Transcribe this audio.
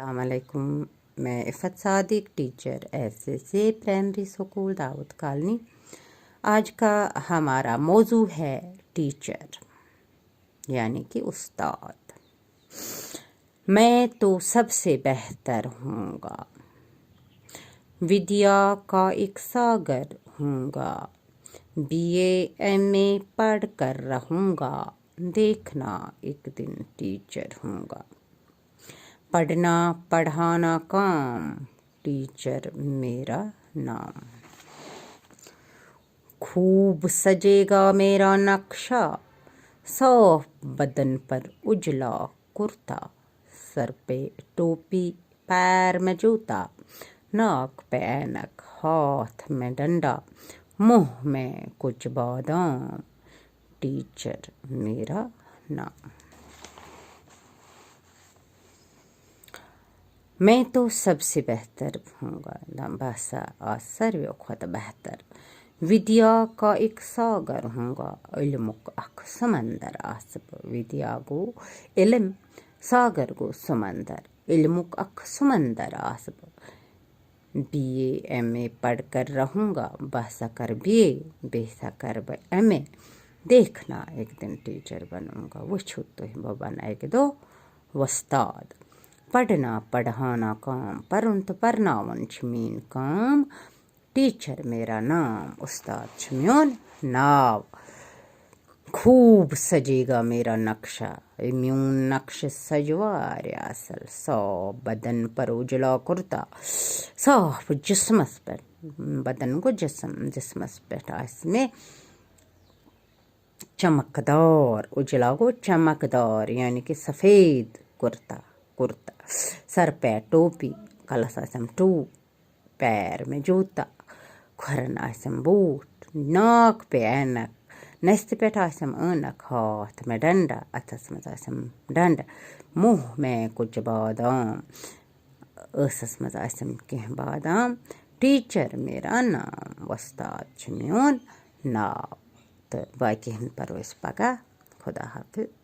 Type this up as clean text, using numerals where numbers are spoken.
अस्सलामुअलैकुम। मैं Iffat Sadiq, teacher SSA primary school Daud colony. आज का हमारा मौजू है टीचर यानी कि उस्ताद। मैं तो सबसे बेहतर हूँगा, विद्या का एक सागर हूँगा, बीए एमए पढ़ कर रहूँगा, देखना एक दिन टीचर हूँगा। पढ़ना पढ़ाना काम, टीचर मेरा नाम। खूब सजेगा मेरा नक्शा, साफ बदन पर उजला कुर्ता, सर पे टोपी पैर में जूता, नाक पे ऐनक हाथ में डंडा, मुंह में कुछ बादाम, टीचर मेरा नाम। मैं तो सबसे बेहतर हूँगा, भाषा आज सर्वे खुद बेहतर, विद्या का एक सागर हूँगा, इल्मुक अख समंदर आसब, विद्या गो इल्म सागर गो समंदर, इल्मुक अख समंदर आसब। बीए एमए पढ़ कर रहूँगा, बहसा कर बीए बेहसा कर एमए, देखना एक दिन टीचर बनूँगा। वो छुट्टो ही बनाएग दो वस्ताद। पढ़ना पढ़ाना काम, परंतु परनावन छमीन काम, टीचर मेरा नाम, उस्ताद छम्योन नाव। खूब सजेगा मेरा नक्शा, म्यून नक्श सजवार असल, सौ बदन पर उजला कुर्ता, साफ जिस्मस पर बदन को जिस्मस पर इसमें चमकदार, उजला को चमकदार यानी कि सफ़ेद कुर्ता, सर पे टोपी, कलस आसम टू, पैर में जूता, खुरन आसम बूट, नाक पे ऐनक, नस्त पे आसम ऐनक, हाथ में डंडा, अथस में आसम डंडा, मुँह में कुछ बादाम, असस में आसम के बादाम, टीचर मेरा नाम, वस्ताद छम्योन नाव। तो बाकी पर पका। खुदा हाफिज़।